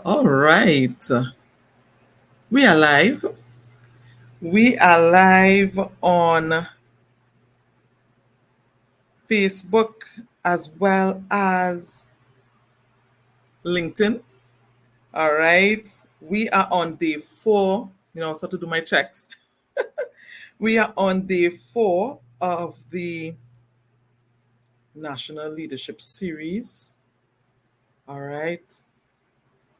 All right. We are live. We are live on Facebook as well as LinkedIn. All right. We are on day 4. So to do my checks. We are on day 4 of the National Leadership Series. All right.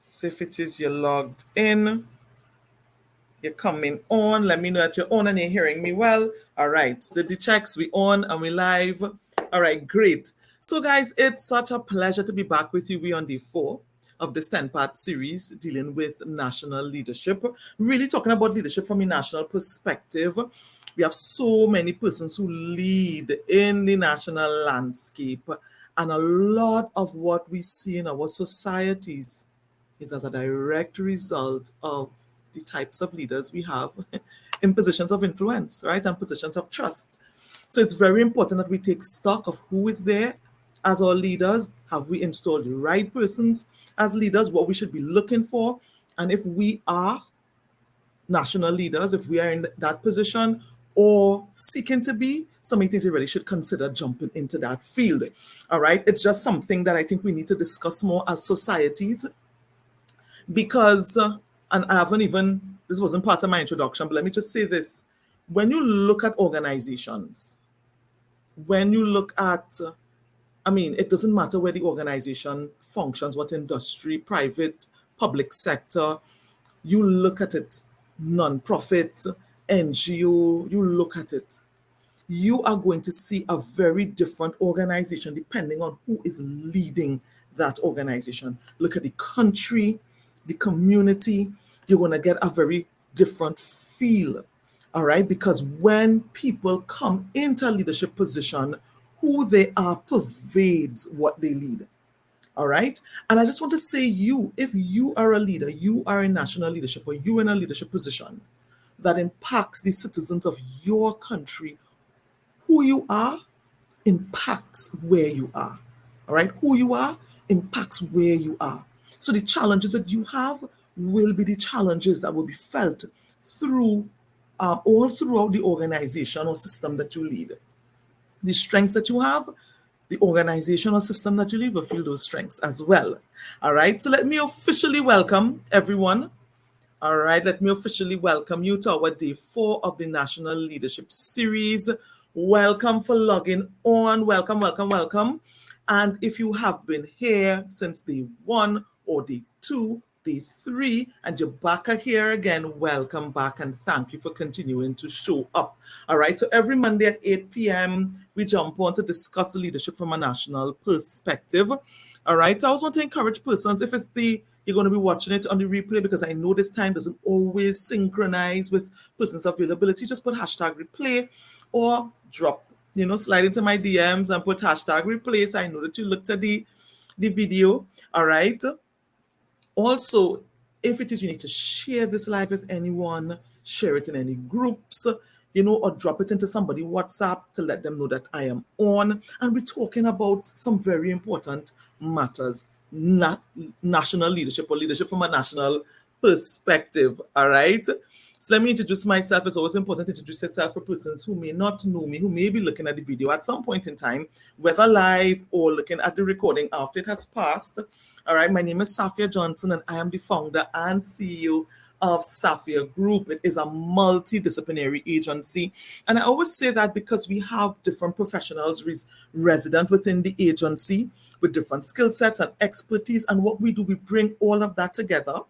So if it is you're logged in, you're coming on. Let me know that you're on and you're hearing me well. All right. Did the checks? We on and we live. All right. Great. So, guys, it's such a pleasure to be back with you. We're on day 4 of this 10-part series dealing with national leadership. Really talking about leadership from a national perspective. We have so many persons who lead in the national landscape. And a lot of what we see in our societies is as a direct result of the types of leaders we have in positions of influence, right, and positions of trust. So it's very important that we take stock of who is there as our leaders. Have we installed the right persons as leaders, what we should be looking for? And if we are national leaders, if we are in that position or seeking to be, some things you really should consider jumping into that field. All right. It's just something that I think we need to discuss more as societies because, and I haven't even, this wasn't part of my introduction, but let me just say this. When you look at organizations, when you look at, it doesn't matter where the organization functions, what industry, private, public sector, you look at it, non-profit, NGO, you look at it, you are going to see a very different organization depending on who is leading that organization. Look at the country, the community, you're going to get a very different feel. All right, because when people come into a leadership position, who they are pervades what they lead. All right. And I just want to say, if you are a leader, you are in national leadership, or you in a leadership position that impacts the citizens of your country, who you are impacts where you are. All right. Who you are impacts where you are. So the challenges that you have will be the challenges that will be felt through all throughout the organization or system that you lead. The strengths that you have, the organization or system that you lead will feel those strengths as well. All right. So let me officially welcome everyone. All right, let me officially welcome you to our day 4 of the National Leadership Series. Welcome for logging on. Welcome, welcome, welcome. And if you have been here since day 1 or day 2, day 3, and you're back here again, welcome back and thank you for continuing to show up. All right, so every Monday at 8 p.m., we jump on to discuss the leadership from a national perspective. All right, so I always want to encourage persons, if it's you're going to be watching it on the replay, because I know this time doesn't always synchronize with persons' availability, just put hashtag replay or slide into my DMs and put hashtag replay. So I know that you looked at the video. All right. Also, if it is you need to share this live with anyone, share it in any groups, or drop it into somebody WhatsApp to let them know that I am on. And we're talking about some very important matters, not national leadership or leadership from a national perspective. All right. So let me introduce myself. It's always important to introduce yourself for persons who may not know me, who may be looking at the video at some point in time, whether live or looking at the recording after it has passed. All right, my name is Safia Johnson, and I am the founder and CEO of Safia Group. It is a multidisciplinary agency. And I always say that because we have different professionals resident within the agency with different skill sets and expertise. And what we do, we bring all of that together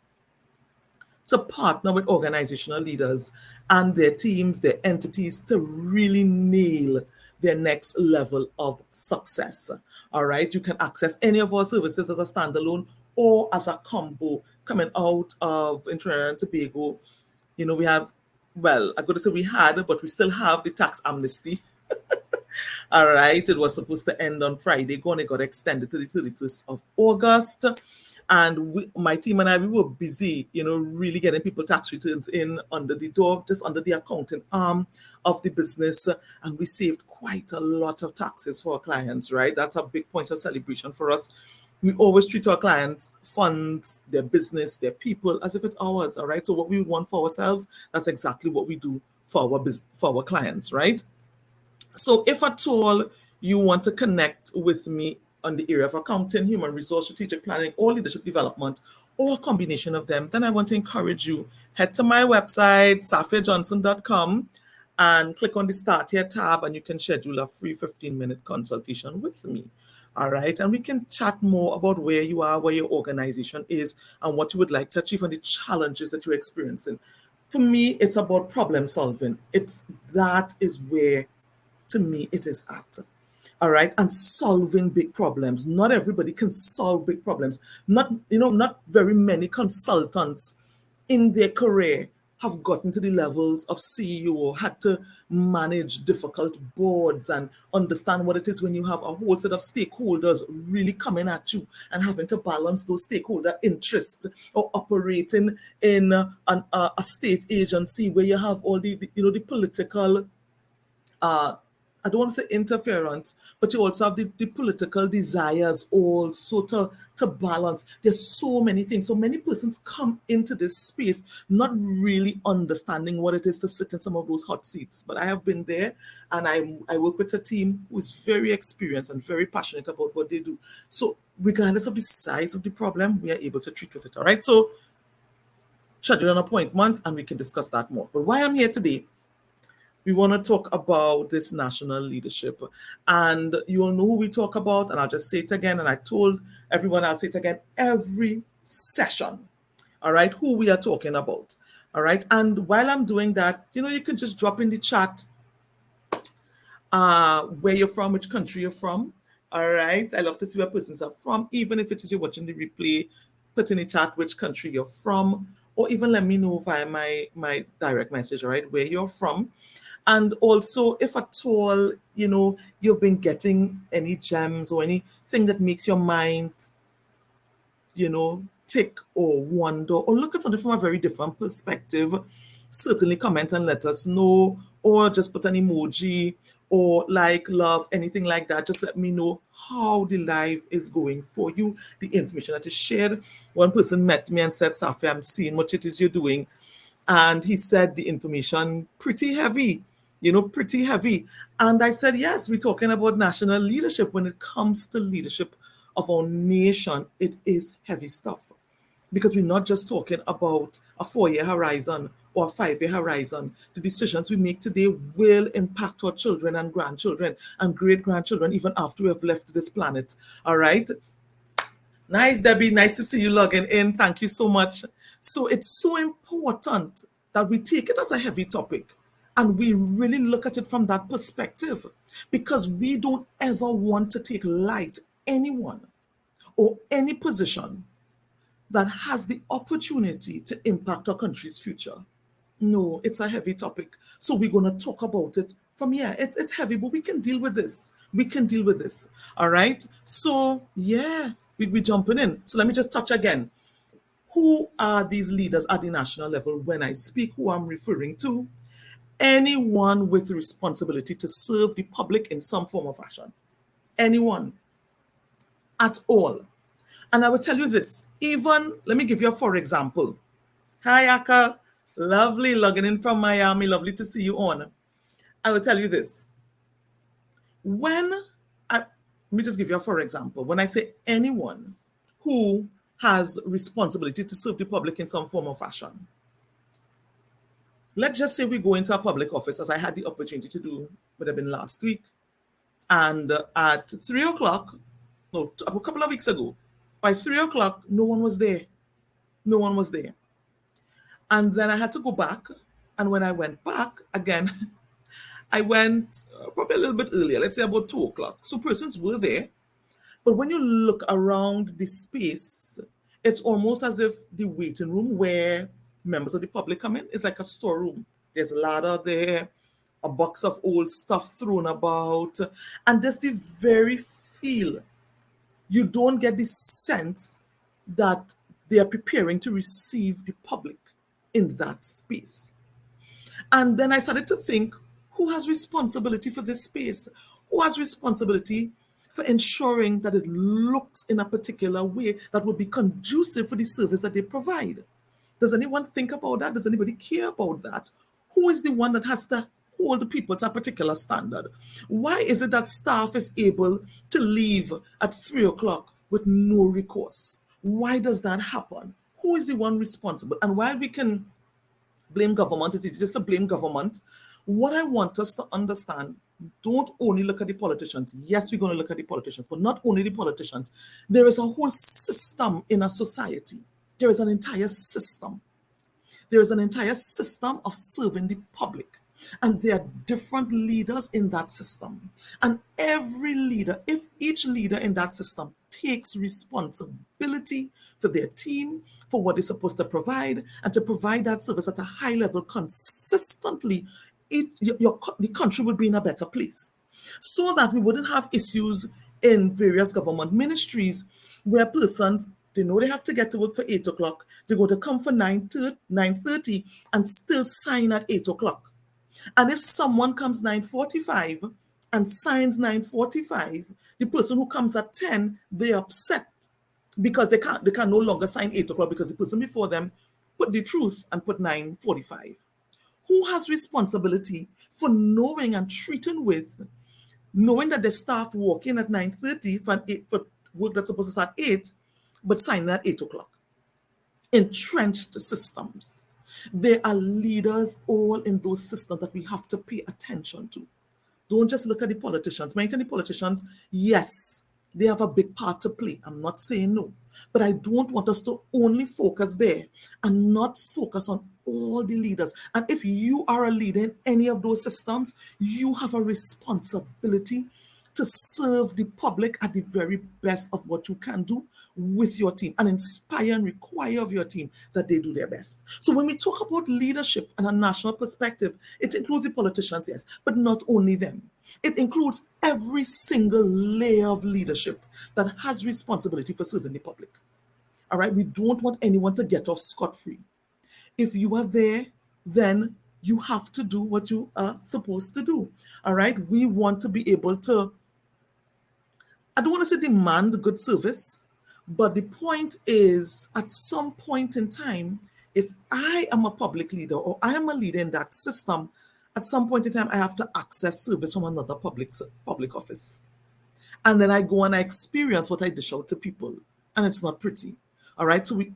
to partner with organizational leaders and their teams, their entities, to really nail their next level of success. All right, you can access any of our services as a standalone or as a combo coming out of Trinidad and Tobago. We have, well, I'm going to say we had, but we still have the tax amnesty. All right, it was supposed to end on Friday, it got extended to the 31st of August. And my team and I, we were busy, really getting people tax returns in under the door, just under the accounting arm of the business. And we saved quite a lot of taxes for our clients, right? That's a big point of celebration for us. We always treat our clients' funds, their business, their people as if it's ours, all right? So what we would want for ourselves, that's exactly what we do for our clients, right? So if at all you want to connect with me on the area of accounting, human resource, strategic planning, or leadership development, or a combination of them, then I want to encourage you, head to my website, safiajohnson.com, and click on the Start Here tab, and you can schedule a free 15-minute consultation with me. All right. And we can chat more about where you are, where your organization is, and what you would like to achieve and the challenges that you're experiencing. For me, it's about problem solving. That is where, to me, it is at. All right. And solving big problems. Not everybody can solve big problems. Not very many consultants in their career have gotten to the levels of CEO, had to manage difficult boards and understand what it is when you have a whole set of stakeholders really coming at you and having to balance those stakeholder interests, or operating in a state agency where you have all the political I don't want to say interference, but you also have the political desires also to balance. There's so many things. So many persons come into this space not really understanding what it is to sit in some of those hot seats. But I have been there, and I work with a team who is very experienced and very passionate about what they do. So regardless of the size of the problem, we are able to treat with it. All right. So schedule an appointment and we can discuss that more. But why I'm here today, we want to talk about this national leadership. And you all know who we talk about, and I'll just say it again. And I told everyone I'll say it again every session. All right, who we are talking about. All right. And while I'm doing that, you can just drop in the chat where you're from, which country you're from. All right. I love to see where persons are from, even if it is you're watching the replay, put in the chat which country you're from, or even let me know via my direct message, all right, where you're from. And also, if at all, you've been getting any gems or anything that makes your mind, tick or wonder or look at something from a very different perspective, certainly comment and let us know, or just put an emoji or like, love, anything like that. Just let me know how the live is going for you, the information that is shared. One person met me and said, Safi, I'm seeing what it is you're doing. And he said the information pretty heavy. Pretty heavy. And I said, yes, we're talking about national leadership. When it comes to leadership of our nation, it is heavy stuff. Because we're not just talking about a 4-year horizon or a 5-year horizon. The decisions we make today will impact our children and grandchildren and great-grandchildren even after we have left this planet. All right? Nice, Debbie. Nice to see you logging in. Thank you so much. So it's so important that we take it as a heavy topic. And we really look at it from that perspective, because we don't ever want to take light anyone or any position that has the opportunity to impact our country's future. No, it's a heavy topic. So we're going to talk about it from here. It's heavy, but we can deal with this. We can deal with this. All right. So yeah, we're jumping in. So let me just touch again. Who are these leaders at the national level? When I speak, who I'm referring to, anyone with responsibility to serve the public in some form or fashion. Anyone at all. And I will tell you this, even, let me give you a for example. Hi, Aka. Lovely, logging in from Miami. Lovely to see you on. I will tell you this. Let me just give you a for example. When I say anyone who has responsibility to serve the public in some form or fashion, let's just say we go into a public office, as I had the opportunity to do, would have been last week. And at 3 o'clock, no, a couple of weeks ago, by 3 o'clock, no one was there. No one was there. And then I had to go back. And when I went back, again, I went probably a little bit earlier, let's say about 2 o'clock. So persons were there. But when you look around the space, it's almost as if the waiting room where members of the public come in is like a storeroom. There's a ladder there, a box of old stuff thrown about, and just the very feel. You don't get the sense that they are preparing to receive the public in that space. And then I started to think, who has responsibility for this space? Who has responsibility for ensuring that it looks in a particular way that would be conducive for the service that they provide? Does anyone think about that? Does anybody care about that? Who is the one that has to hold people to a particular standard? Why is it that staff is able to leave at 3 o'clock with no recourse? Why does that happen? Who is the one responsible? And while we can blame government, it is just to blame government. What I want us to understand, don't only look at the politicians. Yes, we're going to look at the politicians, but not only the politicians. There is a whole system in a society. There is an entire system. There is an entire system of serving the public. And there are different leaders in that system. And every leader, if each leader in that system takes responsibility for their team, for what they're supposed to provide, and to provide that service at a high level consistently, the country would be in a better place. So that we wouldn't have issues in various government ministries where persons, they know they have to get to work for 8 o'clock, they're going to come for 9:30 and still sign at 8 o'clock. And if someone comes 9:45 and signs 9:45, the person who comes at 10, they're upset because they can no longer sign 8 o'clock because the person before them put the truth and put 9:45. Who has responsibility for knowing and treating with, knowing that the staff walk in at 9:30 for work that's supposed to start 8, but signing at 8 o'clock? Entrenched systems. There are leaders all in those systems that we have to pay attention to. Don't just look at the politicians. Many times the politicians, yes, they have a big part to play. I'm not saying no. But I don't want us to only focus there and not focus on all the leaders. And if you are a leader in any of those systems, you have a responsibility to serve the public at the very best of what you can do with your team and inspire and require of your team that they do their best. So when we talk about leadership and a national perspective, it includes the politicians, yes, but not only them. It includes every single layer of leadership that has responsibility for serving the public. All right, we don't want anyone to get off scot-free. If you are there, then you have to do what you are supposed to do. All right, we want to be able to, I don't want to say demand good service, but the point is, at some point in time, if I am a public leader or I am a leader in that system, at some point in time, I have to access service from another public office. And then I go and I experience what I dish out to people, and it's not pretty. All right, so we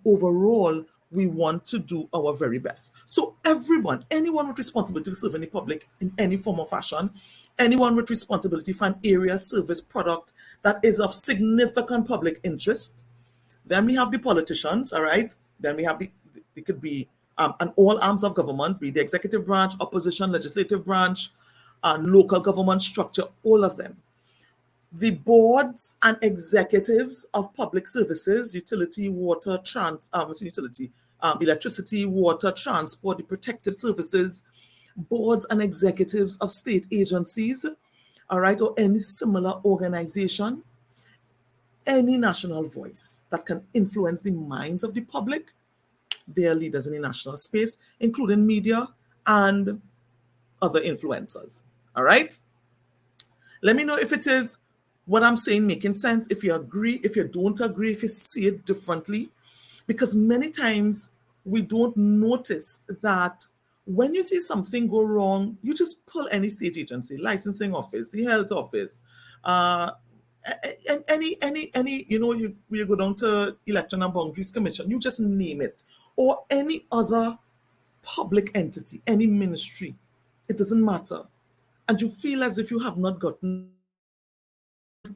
want to do our very best. So anyone with responsibility for serving the public in any form or fashion, anyone with responsibility for an area, service, product that is of significant public interest. Then we have the politicians, all right? Then we have it could be an all arms of government, be the executive branch, opposition, legislative branch, local government structure, all of them. The boards and executives of public services, utility, water, electricity, water, transport, the protective services, boards and executives of state agencies, all right, or any similar organization, any national voice that can influence the minds of the public, they are leaders in the national space, including media and other influencers, all right? Let me know if it is what I'm saying making sense, if you agree, if you don't agree, if you see it differently, because many times we don't notice that when you see something go wrong, you just pull any state agency, licensing office, the health office, and any, you go down to Election and Boundaries Commission, you just name it, or any other public entity, any ministry, it doesn't matter. And you feel as if you have not gotten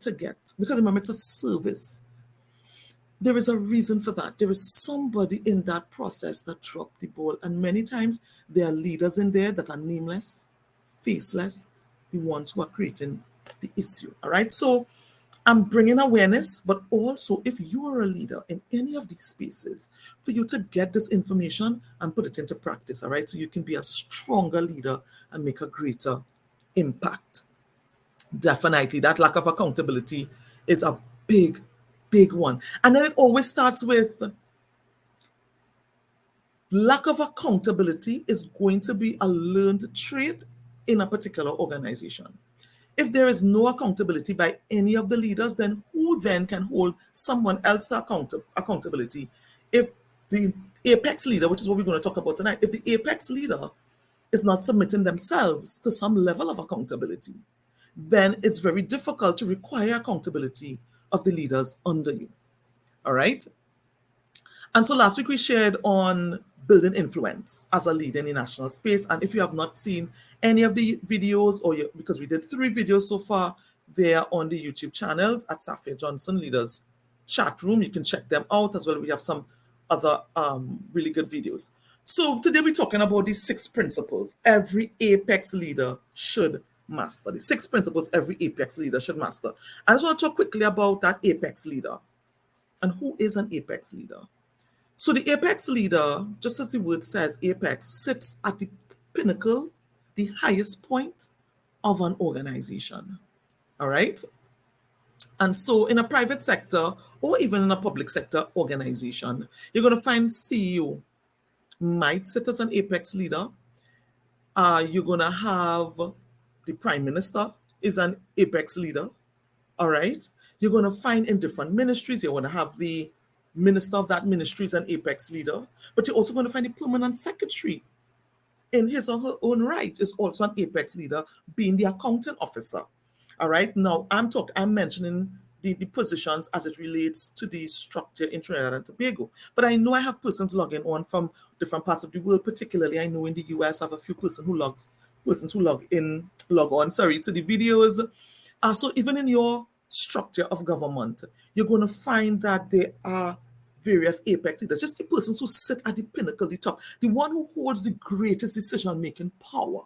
to get, because remember, it's a service. There is a reason for that. There is somebody in that process that dropped the ball. And many times there are leaders in there that are nameless, faceless, the ones who are creating the issue. All right. So I'm bringing awareness, but also if you are a leader in any of these spaces, for you to get this information and put it into practice. All right. So you can be a stronger leader and make a greater impact. Definitely, that lack of accountability is a big big one. And then it always starts with lack of accountability is going to be a learned trait in a particular organization. If there is no accountability by any of the leaders, then who then can hold someone else to accountability? If the apex leader, which is what we're going to talk about tonight, if the apex leader is not submitting themselves to some level of accountability, then it's very difficult to require accountability of the leaders under you. All right? And so last week we shared on building influence as a leader in the national space. And if you have not seen any of the videos, because we did 3 videos so far, they are on the YouTube channels at Safia Johnson Leaders Chat Room. You can check them out as well. We have some other really good videos. So today we're talking about these 6 principles every apex leader should master. The 6 principles every apex leader should master. I just want to talk quickly about that apex leader. And who is an apex leader? So the apex leader, just as the word says, apex, sits at the pinnacle, the highest point of an organization. All right? And so in a private sector or even in a public sector organization, you're going to find CEO might sit as an apex leader. You're going to have the prime minister is an apex leader. All right? You're going to find in different ministries, you're going to have the minister of that ministry is an apex leader, but you're also going to find the permanent secretary in his or her own right is also an apex leader, being the accounting officer. All right. Now I'm mentioning the positions as it relates to the structure in Trinidad and Tobago. But I know I have persons logging on from different parts of the world, particularly I know in the US I have a few persons who log on to the videos. So even in your structure of government, you're going to find that there are various apex leaders, just the persons who sit at the pinnacle, the top, the one who holds the greatest decision-making power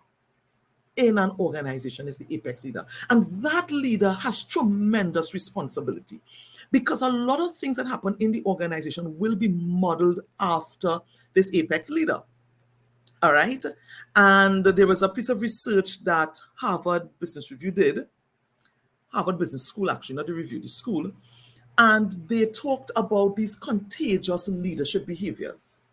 in an organization is the apex leader. And that leader has tremendous responsibility because a lot of things that happen in the organization will be modeled after this apex leader. All right. And there was a piece of research that Harvard Business Review did, Harvard Business School, actually, not the review, the school. And they talked about these contagious leadership behaviors.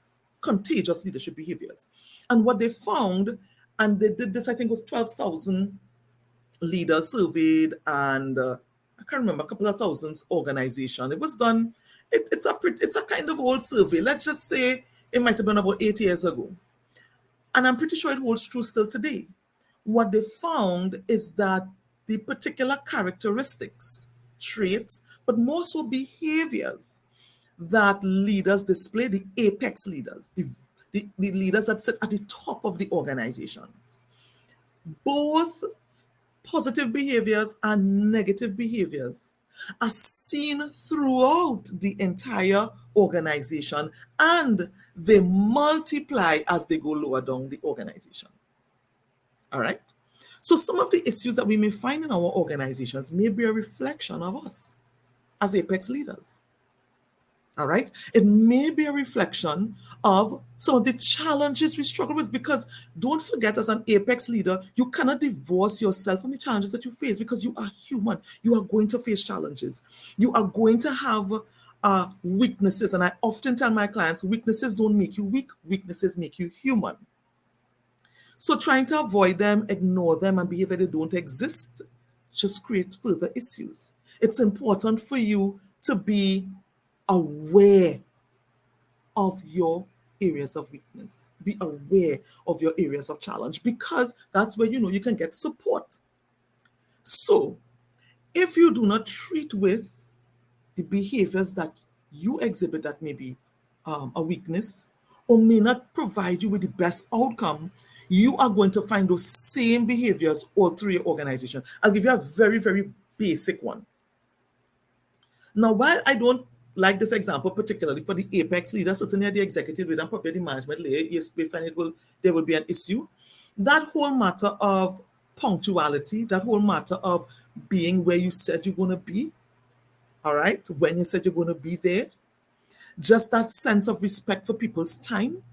Contagious leadership behaviors. And what they found, and they did this, I think it was 12,000 leaders surveyed, and I can't remember, a couple of thousands organization. It was done, it's a kind of old survey. Let's just say it might have been about 8 years ago. And I'm pretty sure it holds true still today. What they found is that the particular characteristics, traits, but more so behaviors that leaders display, the apex leaders, the leaders that sit at the top of the organization, both positive behaviors and negative behaviors are seen throughout the entire organization, and they multiply as they go lower down the organization. All right? So some of the issues that we may find in our organizations may be a reflection of us as apex leaders. All right? It may be a reflection of some of the challenges we struggle with, because don't forget, as an apex leader, you cannot divorce yourself from the challenges that you face, because you are human. You are going to face challenges. You are going to have weaknesses. And I often tell my clients, weaknesses don't make you weak. Weaknesses make you human. So trying to avoid them, ignore them, and behave like they don't exist just creates further issues. It's important for you to be aware of your areas of weakness. Be aware of your areas of challenge, because that's where you know you can get support. So if you do not treat with the behaviors that you exhibit that may be a weakness or may not provide you with the best outcome, you are going to find those same behaviors all through your organization. I'll give you a very, very basic one. Now, while I don't like this example, particularly for the apex leader, certainly at the executive leader and probably the management layer, yes, we find there will be an issue. That whole matter of punctuality, that whole matter of being where you said you're going to be, all right, when you said you're going to be there, just that sense of respect for people's time.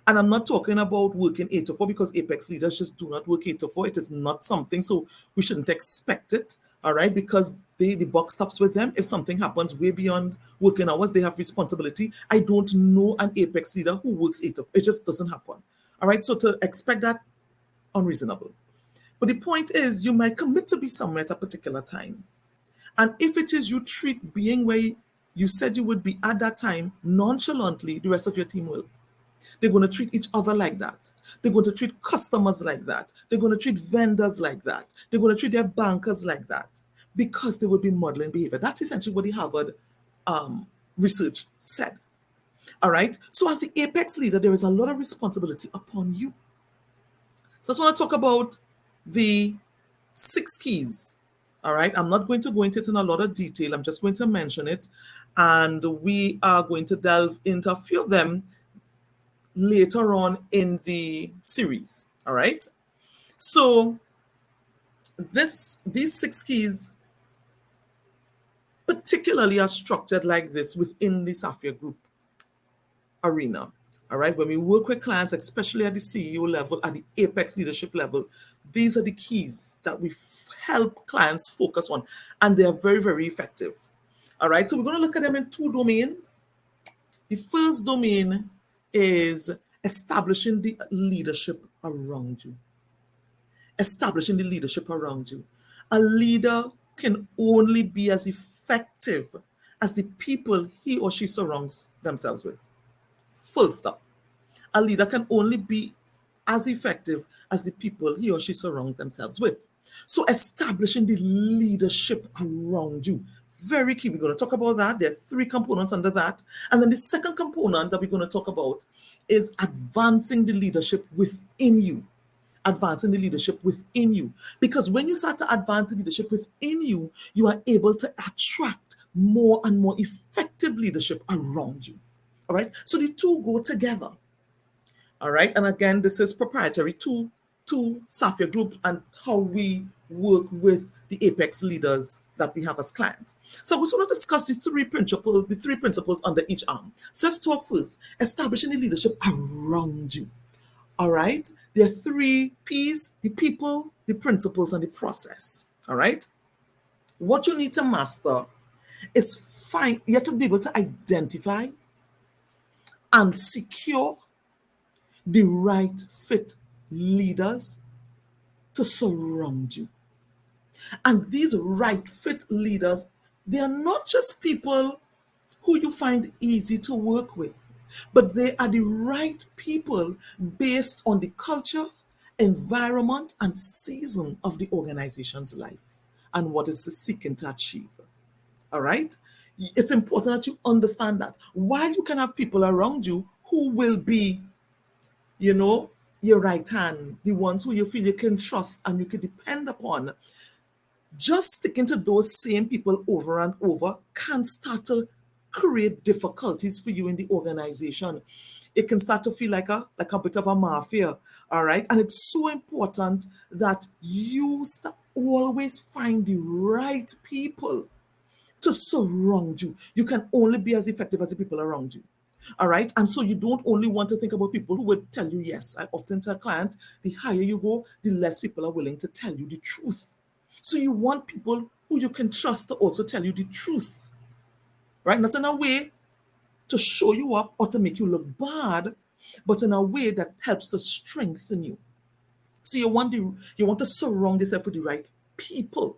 And I'm not talking about working 8 to 4, because apex leaders just do not work 8 to 4. It is not something, so we shouldn't expect it, all right, because the buck stops with them. If something happens way beyond working hours, they have responsibility. I don't know an apex leader who works 8 of, it just doesn't happen. All right, so to expect that, unreasonable. But the point is, you might commit to be somewhere at a particular time. And if it is you treat being where you said you would be at that time nonchalantly, the rest of your team will. They're going to treat each other like that. They're going to treat customers like that. They're going to treat vendors like that. They're going to treat their bankers like that because they would be modeling behavior. That's essentially what the Harvard research said. All right. So as the apex leader, there is a lot of responsibility upon you. So I just want to talk about the 6 keys. All right. I'm not going to go into it in a lot of detail. I'm just going to mention it. And we are going to delve into a few of them later on in the series. All right. So these 6 keys particularly are structured like this within the Sapphire Group arena. All right. When we work with clients, especially at the CEO level, at the apex leadership level, these are the keys that we help clients focus on, and they are very, very effective. All right. So we're going to look at them in 2 domains. The first domain is establishing the leadership around you. Establishing the leadership around you. A leader can only be as effective as the people he or she surrounds themselves with. Full stop. A leader can only be as effective as the people he or she surrounds themselves with. So establishing the leadership around you, very key. We're going to talk about that. There are 3 components under that. And then the second component that we're going to talk about is advancing the leadership within you. Advancing the leadership within you. Because when you start to advance the leadership within you, you are able to attract more and more effective leadership around you. All right. So the 2 go together. All right. And again, this is proprietary to Sapphire Group and how we work with the apex leaders that we have as clients. So we just want to discuss the 3 principles under each arm. So let's talk first. Establishing the leadership around you. All right. There are 3 P's: the people, the principles, and the process. All right. What you need to master is you have to be able to identify and secure the right fit leaders to surround you. And these right fit leaders, they are not just people who you find easy to work with, but they are the right people based on the culture, environment, and season of the organization's life and what it's seeking to achieve. All right? It's important that you understand that. While you can have people around you who will be, your right hand, the ones who you feel you can trust and you can depend upon, just sticking to those same people over and over can start to create difficulties for you in the organization. It can start to feel like a bit of a mafia, all right? And it's so important that you always find the right people to surround you. You can only be as effective as the people around you. All right. And so you don't only want to think about people who would tell you yes. I often tell clients, the higher you go, the less people are willing to tell you the truth. So you want people who you can trust to also tell you the truth, right? Not in a way to show you up or to make you look bad, but in a way that helps to strengthen you. So you want to surround yourself with the right people,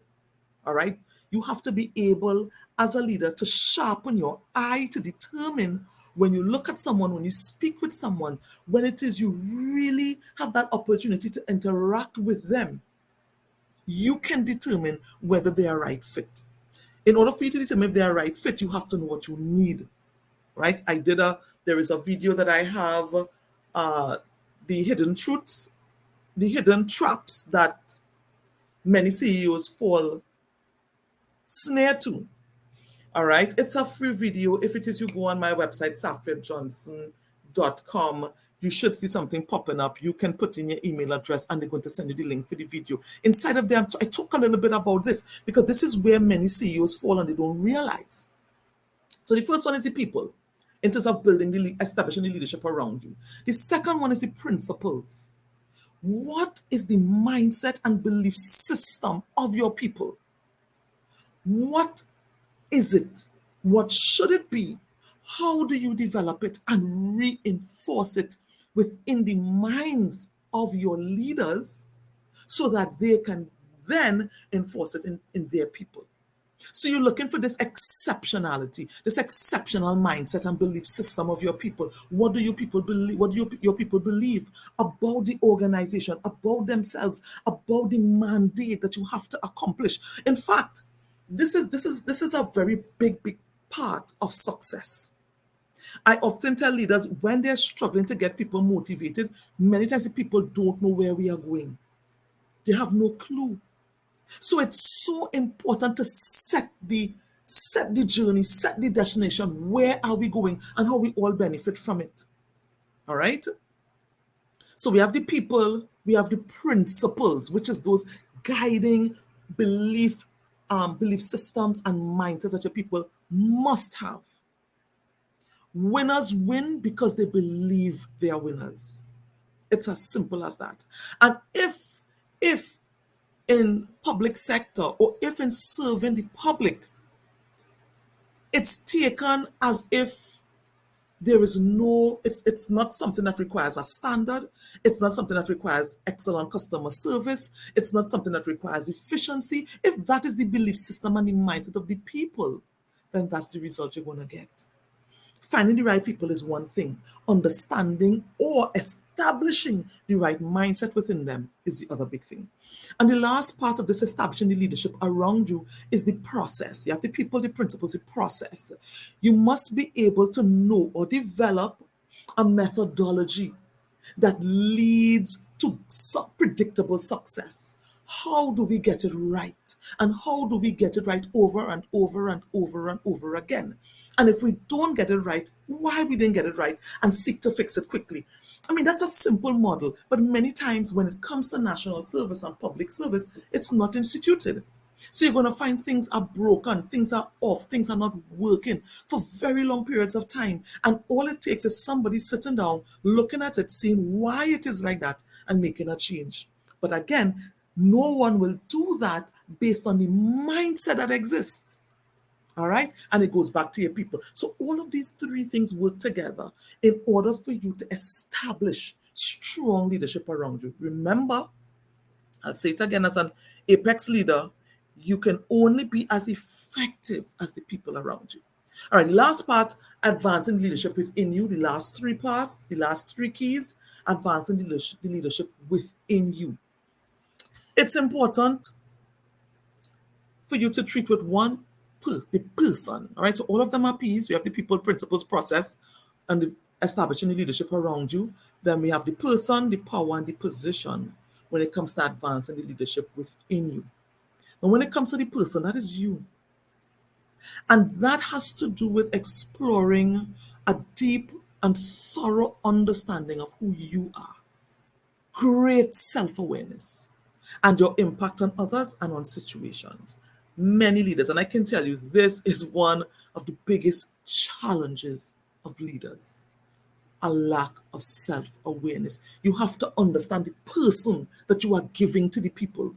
all right? You have to be able, as a leader, to sharpen your eye to determine when you look at someone, when you speak with someone, when it is you really have that opportunity to interact with them, you can determine whether they are right fit. In order for you to determine if they are right fit, you have to know what you need, right? There is a video that I have, the hidden truths, the hidden traps that many CEOs fall snare to. All right, it's a free video. If it is, you go on my website, sapphirejohnson.com. You should see something popping up. You can put in your email address and they're going to send you the link for the video. Inside of there, I talk a little bit about this because this is where many CEOs fall and they don't realize. So the first one is the people, in terms of establishing the leadership around you. The second one is the principles. What is the mindset and belief system of your people? What is it? What should it be? How do you develop it and reinforce it within the minds of your leaders so that they can then enforce it in their people? So you're looking for this exceptionality, this exceptional mindset and belief system of your people. What do your people believe? What do your people believe about the organization, about themselves, about the mandate that you have to accomplish? In fact, this is a very big part of success. I often tell leaders when they're struggling to get people motivated, many times the people don't know where we are going. They have no clue. So it's so important to set the journey, set the destination. Where are we going and how we all benefit from it? All right. So we have the people, we have the principles, which is those guiding belief systems and mindsets that your people must have. Winners win because they believe they are winners. It's as simple as that. And if in public sector or if in serving the public, it's taken as if there is no, it's not something that requires a standard. It's not something that requires excellent customer service. It's not something that requires efficiency. If that is the belief system and the mindset of the people, then that's the result you're going to get. Finding the right people is one thing. Understanding or establishing the right mindset within them is the other big thing. And the last part of this establishing the leadership around you is the process. You have the people, the principles, the process. You must be able to know or develop a methodology that leads to predictable success. How do we get it right? And how do we get it right over and over and over and over again? And if we don't get it right, why we didn't get it right and seek to fix it quickly? I mean, that's a simple model, but many times when it comes to national service and public service, it's not instituted. So you're going to find things are broken, things are off, things are not working for very long periods of time. And all it takes is somebody sitting down, looking at it, seeing why it is like that, and making a change. But again, no one will do that based on the mindset that exists. All right. And it goes back to your people. So all of these three things work together in order for you to establish strong leadership around you. Remember, I'll say it again, as an apex leader, you can only be as effective as the people around you. All right, last part, advancing leadership within you. The last three parts, the last three keys, advancing the leadership within you. It's important for you to treat with the person. All right, so all of them are P's. We have the people, principles, process, and the establishing the leadership around you. Then we have the person, the power, and the position when it comes to advancing the leadership within you. And when it comes to the person, that is you. And that has to do with exploring a deep and thorough understanding of who you are. Great self-awareness and your impact on others and on situations. Many leaders, and I can tell you, this is one of the biggest challenges of leaders, a lack of self-awareness. You have to understand the person that you are giving to the people.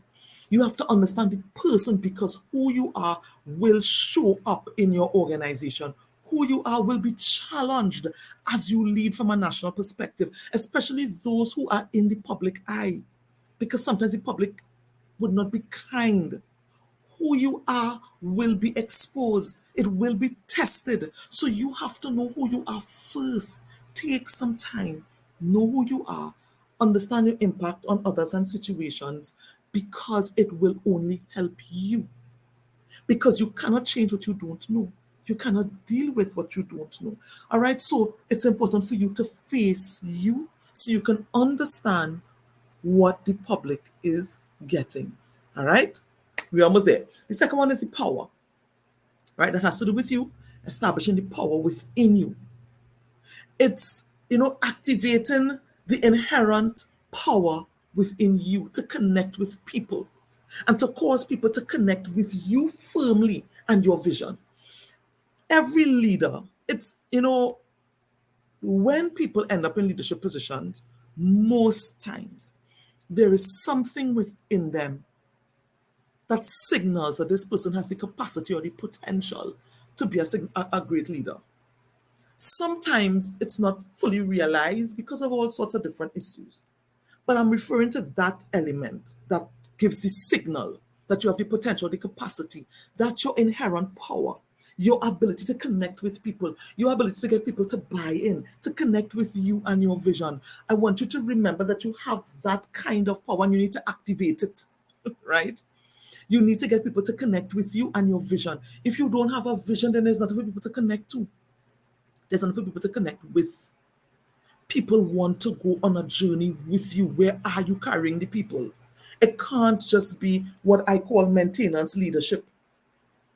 You have to understand the person, because who you are will show up in your organization. Who you are will be challenged as you lead from a national perspective, especially those who are in the public eye, because sometimes the public would not be kind. Who you are will be exposed. It will be tested. So you have to know who you are first. Take some time. Know who you are. Understand your impact on others and situations, because it will only help you. Because you cannot change what you don't know. You cannot deal with what you don't know. All right. So it's important for you to face you so you can understand what the public is getting. All right. We're almost there. The second one is the power, right? That has to do with you establishing the power within you. It's, activating the inherent power within you to connect with people and to cause people to connect with you firmly and your vision. Every leader, when people end up in leadership positions, most times there is something within them that signals that this person has the capacity or the potential to be a great leader. Sometimes it's not fully realized because of all sorts of different issues. But I'm referring to that element that gives the signal that you have the potential, the capacity, that's your inherent power, your ability to connect with people, your ability to get people to buy in, to connect with you and your vision. I want you to remember that you have that kind of power and you need to activate it, right? You need to get people to connect with you and your vision. If you don't have a vision, then there's nothing for people to connect to. There's nothing for people to connect with. People want to go on a journey with you. Where are you carrying the people? It can't just be what I call maintenance leadership.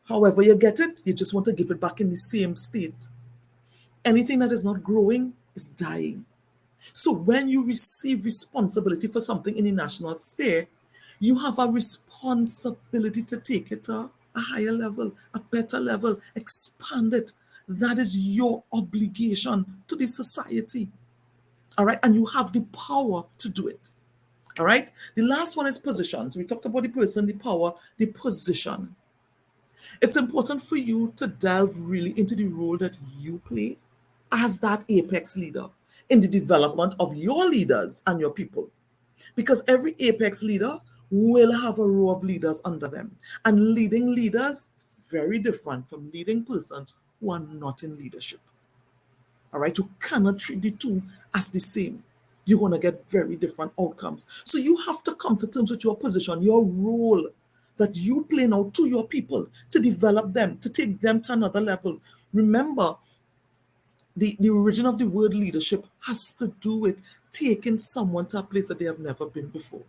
However you get it, you just want to give it back in the same state. Anything that is not growing is dying. So when you receive responsibility for something in the national sphere, you have a responsibility to take it to a higher level, a better level, expand it. That is your obligation to the society. All right. And you have the power to do it. All right. The last one is position. So we talked about the person, the power, the position. It's important for you to delve really into the role that you play as that apex leader in the development of your leaders and your people. Because every apex leader will have a row of leaders under them. And leading leaders is very different from leading persons who are not in leadership. All right, you cannot treat the two as the same. You're going to get very different outcomes. So you have to come to terms with your position, your role that you play now to your people, to develop them, to take them to another level. Remember, the origin of the word leadership has to do with taking someone to a place that they have never been before.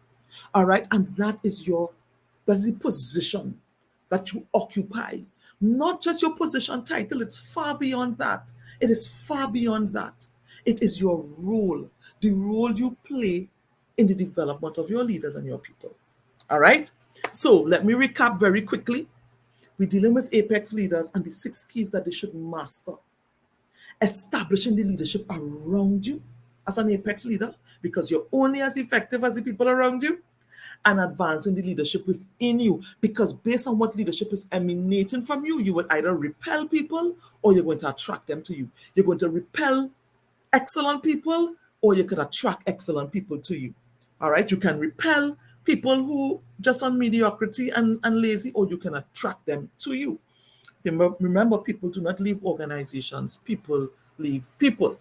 All right, and that is the position that you occupy. Not just your position title, it's far beyond that. It is far beyond that. It is your role, the role you play in the development of your leaders and your people. All right? So let me recap very quickly. We're dealing with apex leaders and the 6 keys that they should master. Establishing the leadership around you as an apex leader, because you're only as effective as the people around you, and advancing the leadership within you, because based on what leadership is emanating from you, you would either repel people or you're going to attract them to you. You're going to repel excellent people or you can attract excellent people to you. All right, you can repel people who just on mediocrity and lazy, or you can attract them to you. Remember, people do not leave organizations, people leave people.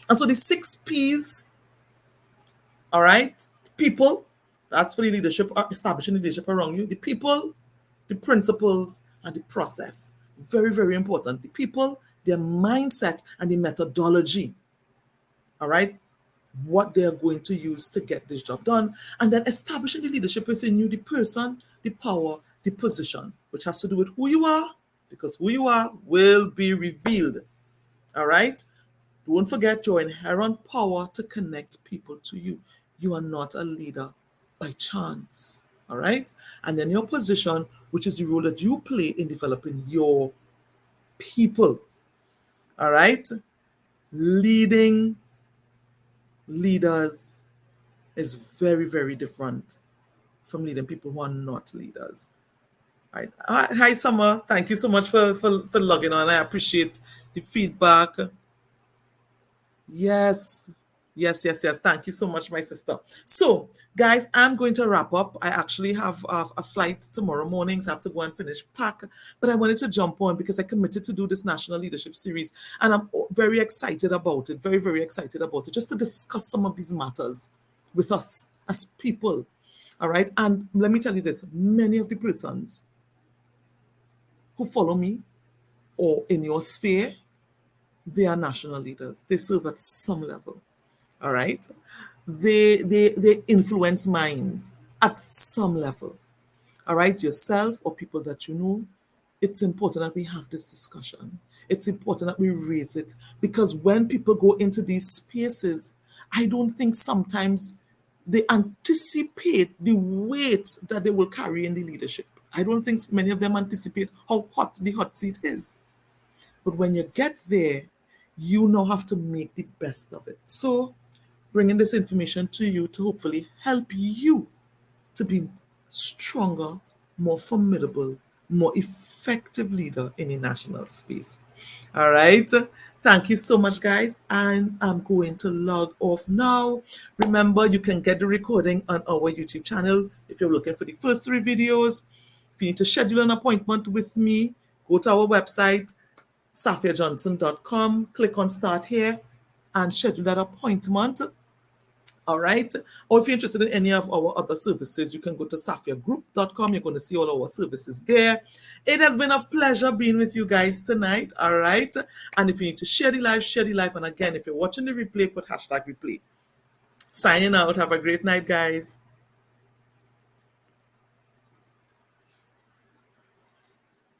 And so the 6 P's, all right, people, that's for the leadership, establishing leadership around you. The people, the principles, and the process. Very, very important. The people, their mindset, and the methodology. All right, what they are going to use to get this job done. And then establishing the leadership within you, the person, the power, the position, which has to do with who you are, because who you are will be revealed. All right? Don't forget your inherent power to connect people to you. You are not a leader by chance. All right? And then your position, which is the role that you play in developing your people. All right? Leading leaders is very, very different from leading people who are not leaders. All right. Hi, Summer. Thank you so much for logging on. I appreciate the feedback. Yes. Yes. Thank you so much, my sister. So, guys, I'm going to wrap up. I actually have a flight tomorrow morning, so I have to go and finish pack. But I wanted to jump on because I committed to do this National Leadership Series, and I'm very excited about it. Very, very excited about it, just to discuss some of these matters with us as people. All right. And let me tell you this, many of the persons who follow me or in your sphere, they are national leaders. They serve at some level. All right. They influence minds at some level. All right. Yourself or people that you know, it's important that we have this discussion. It's important that we raise it, because when people go into these spaces, I don't think sometimes they anticipate the weight that they will carry in the leadership. I don't think many of them anticipate how hot the hot seat is. But when you get there, you now have to make the best of it. So, bringing this information to you to hopefully help you to be stronger, more formidable, more effective leader in the national space. All right. Thank you so much, guys. And I'm going to log off now. Remember, you can get the recording on our YouTube channel if you're looking for the first 3 videos. If you need to schedule an appointment with me, go to our website, safiajohnson.com, click on Start Here, and schedule that appointment. All right. Or if you're interested in any of our other services, you can go to safiagroup.com. You're going to see all our services there. It has been a pleasure being with you guys tonight. All right. And if you need to share the live, share the live. And again, if you're watching the replay, put hashtag replay. Signing out. Have a great night, guys.